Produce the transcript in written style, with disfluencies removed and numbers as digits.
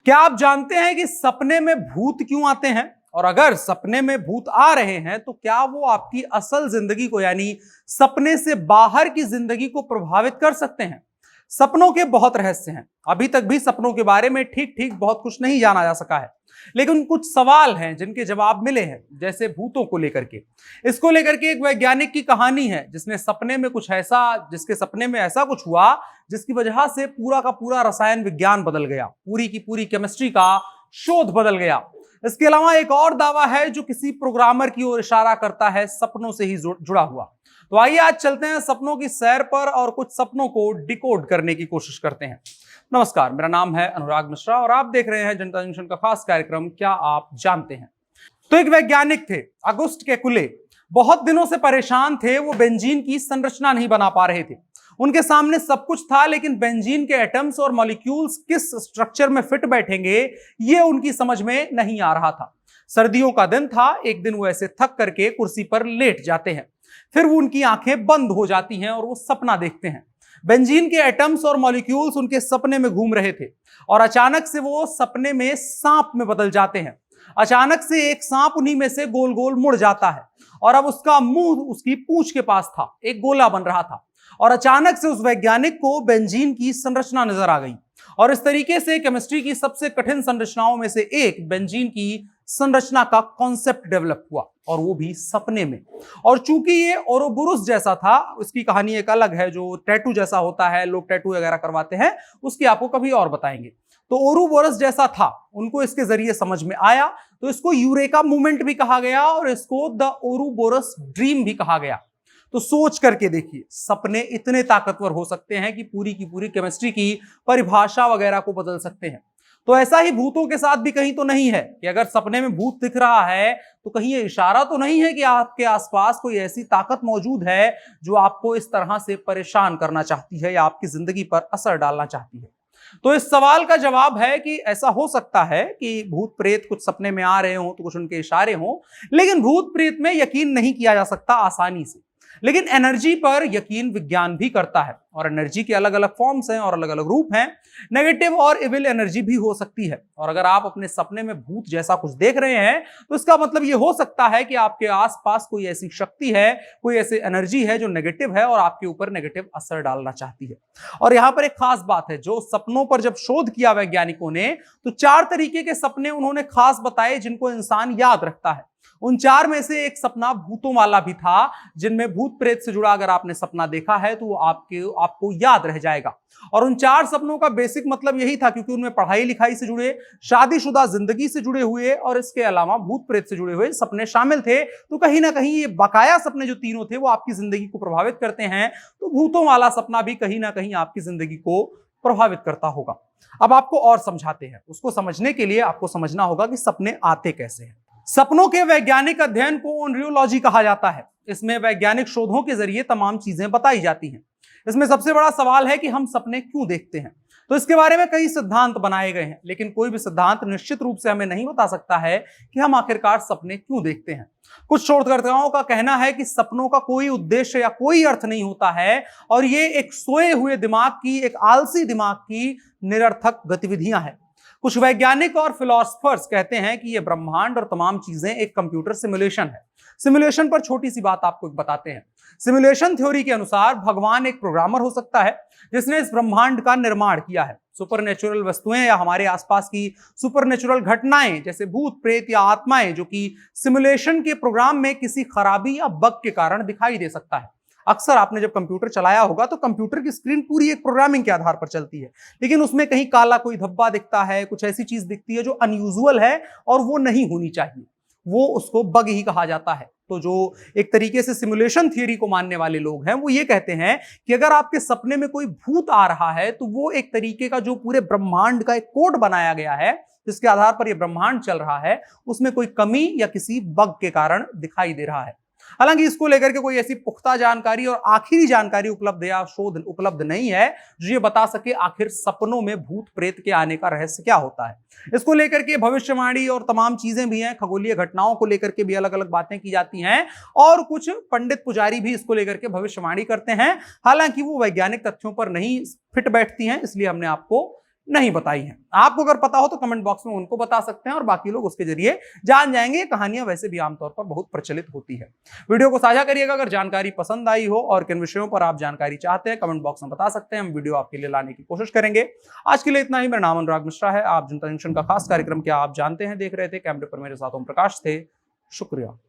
क्या आप जानते हैं कि सपने में भूत क्यों आते हैं? और अगर सपने में भूत आ रहे हैं तो क्या वो आपकी असल जिंदगी को यानी सपने से बाहर की जिंदगी को प्रभावित कर सकते हैं? सपनों के बहुत रहस्य हैं। अभी तक भी सपनों के बारे में ठीक ठीक बहुत कुछ नहीं जाना जा सका है, लेकिन कुछ सवाल हैं जिनके जवाब मिले हैं, जैसे भूतों को लेकर के। इसको लेकर के एक वैज्ञानिक की कहानी है जिसके सपने में ऐसा कुछ हुआ जिसकी वजह से पूरा का पूरा रसायन विज्ञान बदल गया, पूरी की पूरी केमिस्ट्री का शोध बदल गया। इसके अलावा एक और दावा है जो किसी प्रोग्रामर की ओर इशारा करता है, सपनों से ही जुड़ा हुआ। तो आइए आज चलते हैं सपनों की सैर पर और कुछ सपनों को डिकोड करने की कोशिश करते हैं। नमस्कार, मेरा नाम है अनुराग मिश्रा और आप देख रहे हैं जनता जंक्शन का खास कार्यक्रम क्या आप जानते हैं। तो एक वैज्ञानिक थे अगुस्ट केकुले, बहुत दिनों से परेशान थे। वो बेंजीन की संरचना नहीं बना पा रहे थे। उनके सामने सब कुछ था, लेकिन बेंजीन के एटम्स और मॉलिक्यूल्स किस स्ट्रक्चर में फिट बैठेंगे ये उनकी समझ में नहीं आ रहा था। सर्दियों का दिन था। एक दिन वो ऐसे थक करके कुर्सी पर लेट जाते हैं, फिर वो उनकी आंखें बंद हो जाती हैं और वो सपना देखते हैं। बेंजीन के एटम्स और मॉलिक्यूल्स उनके सपने में घूम रहे थे और अचानक से वो सपने में सांप में बदल जाते हैं। अचानक से एक सांप उन्हीं में से गोल गोल मुड़ जाता है और अब उसका मुंह उसकी पूंछ के पास था, एक गोला बन रहा था। और अचानक से उस वैज्ञानिक को बेंजीन की संरचना नजर आ गई और इस तरीके से केमिस्ट्री की सबसे कठिन संरचनाओं में से एक बेंजीन की संरचना का कॉन्सेप्ट डेवलप हुआ, और वो भी सपने में। और चूंकि ये ओरोबोरस जैसा था, उसकी कहानी एक अलग है, जो टैटू जैसा होता है, लोग टैटू वगैरह करवाते हैं, उसकी आपको कभी और बताएंगे। तो ओरोबोरस जैसा था, उनको इसके जरिए समझ में आया, तो इसको यूरेका मूवमेंट भी कहा गया और इसको द ओरोबोरस ड्रीम भी कहा गया। तो सोच करके देखिए, सपने इतने ताकतवर हो सकते हैं कि पूरी की पूरी केमिस्ट्री की परिभाषा वगैरह को बदल सकते हैं। तो ऐसा ही भूतों के साथ भी कहीं तो नहीं है कि अगर सपने में भूत दिख रहा है तो कहीं ये इशारा तो नहीं है कि आपके आसपास कोई ऐसी ताकत मौजूद है जो आपको इस तरह से परेशान करना चाहती है या आपकी जिंदगी पर असर डालना चाहती है। तो इस सवाल का जवाब है कि ऐसा हो सकता है कि भूत प्रेत कुछ सपने में आ रहे हो तो कुछ उनके इशारे हो, लेकिन भूत प्रेत में यकीन नहीं किया जा सकता आसानी से। लेकिन एनर्जी पर यकीन विज्ञान भी करता है, और एनर्जी के अलग अलग फॉर्म्स हैं और अलग अलग रूप हैं। नेगेटिव और इविल एनर्जी भी हो सकती है, और अगर आप अपने सपने में भूत जैसा कुछ देख रहे हैं तो इसका मतलब ये हो सकता है कि आपके आसपास कोई ऐसी शक्ति है, कोई ऐसी एनर्जी है जो नेगेटिव है और आपके ऊपर नेगेटिव असर डालना चाहती है। और यहां पर एक खास बात है, जो सपनों पर जब शोध किया वैज्ञानिकों ने, तो 4 तरीके के सपने उन्होंने खास बताए जिनको इंसान याद रखता है। उन 4 में से एक सपना भूतों वाला भी था, जिनमें भूत प्रेत से जुड़ा अगर आपने सपना देखा है तो वो आपको याद रह जाएगा। और उन 4 सपनों का बेसिक मतलब यही था, क्योंकि उनमें पढ़ाई लिखाई से जुड़े, शादीशुदा जिंदगी से जुड़े हुए और इसके अलावा भूत प्रेत से जुड़े हुए सपने शामिल थे। तो कहीं ना कहीं ये बकाया सपने जो तीनों थे वो आपकी जिंदगी को प्रभावित करते हैं, तो भूतों वाला सपना भी कहीं ना कहीं आपकी जिंदगी को प्रभावित करता होगा। अब आपको और समझाते हैं। उसको समझने के लिए आपको समझना होगा कि सपने आते कैसे हैं। सपनों के वैज्ञानिक अध्ययन को ओनरियोलॉजी कहा जाता है। इसमें वैज्ञानिक शोधों के जरिए तमाम चीजें बताई जाती हैं। इसमें सबसे बड़ा सवाल है कि हम सपने क्यों देखते हैं। तो इसके बारे में कई सिद्धांत बनाए गए हैं, लेकिन कोई भी सिद्धांत निश्चित रूप से हमें नहीं बता सकता है कि हम आखिरकार सपने क्यों देखते हैं। कुछ शोधकर्ताओं का कहना है कि सपनों का कोई उद्देश्य या कोई अर्थ नहीं होता है, और ये एक सोए हुए दिमाग की, एक आलसी दिमाग की निरर्थक गतिविधियां हैं। कुछ वैज्ञानिक और फिलोसफर्स कहते हैं कि यह ब्रह्मांड और तमाम चीजें एक कंप्यूटर सिमुलेशन है। सिमुलेशन पर छोटी सी बात आपको बताते हैं। सिमुलेशन थ्योरी के अनुसार भगवान एक प्रोग्रामर हो सकता है जिसने इस ब्रह्मांड का निर्माण किया है। सुपरनेचुरल वस्तुएं या हमारे आसपास की सुपरनेचुरल घटनाएं जैसे भूत प्रेत या आत्माएं, जो कि सिमुलेशन के प्रोग्राम में किसी खराबी या बग के कारण दिखाई दे सकता है। अक्सर आपने जब कंप्यूटर चलाया होगा तो कंप्यूटर की स्क्रीन पूरी एक प्रोग्रामिंग के आधार पर चलती है, लेकिन उसमें कहीं काला कोई धब्बा दिखता है, कुछ ऐसी चीज दिखती है जो अनयूजुअल है और वो नहीं होनी चाहिए, वो उसको बग ही कहा जाता है। तो जो एक तरीके से सिमुलेशन थियरी को मानने वाले लोग हैं वो ये कहते हैं कि अगर आपके सपने में कोई भूत आ रहा है तो वो एक तरीके का जो पूरे ब्रह्मांड का एक कोड बनाया गया है जिसके आधार पर यह ब्रह्मांड चल रहा है, उसमें कोई कमी या किसी बग के कारण दिखाई दे रहा है। हालांकि इसको लेकर के कोई ऐसी पुख्ता जानकारी और आखिरी जानकारी उपलब्ध या शोध उपलब्ध नहीं है जो ये बता सके आखिर सपनों में भूत प्रेत के आने का रहस्य क्या होता है। इसको लेकर के भविष्यवाणी और तमाम चीजें भी हैं, खगोलीय घटनाओं को लेकर के भी अलग अलग बातें की जाती हैं, और कुछ पंडित पुजारी भी इसको लेकर के भविष्यवाणी करते हैं। हालांकि वो वैज्ञानिक तथ्यों पर नहीं फिट बैठती हैं, इसलिए हमने आपको नहीं बताई हैं। आपको अगर पता हो तो कमेंट बॉक्स में उनको बता सकते हैं और बाकी लोग उसके जरिए जान जाएंगे। ये कहानियां वैसे भी आमतौर पर बहुत प्रचलित होती है। वीडियो को साझा करिएगा अगर जानकारी पसंद आई हो, और किन विषयों पर आप जानकारी चाहते हैं कमेंट बॉक्स में बता सकते हैं। हम वीडियो आपके लिए लाने की कोशिश करेंगे। आज के लिए इतना ही। मेरा नाम अनुराग मिश्रा है। आप जनता जंक्शन का खास कार्यक्रम क्या आप जानते हैं देख रहे थे। कैमरे पर मेरे साथ ओम प्रकाश थे। शुक्रिया।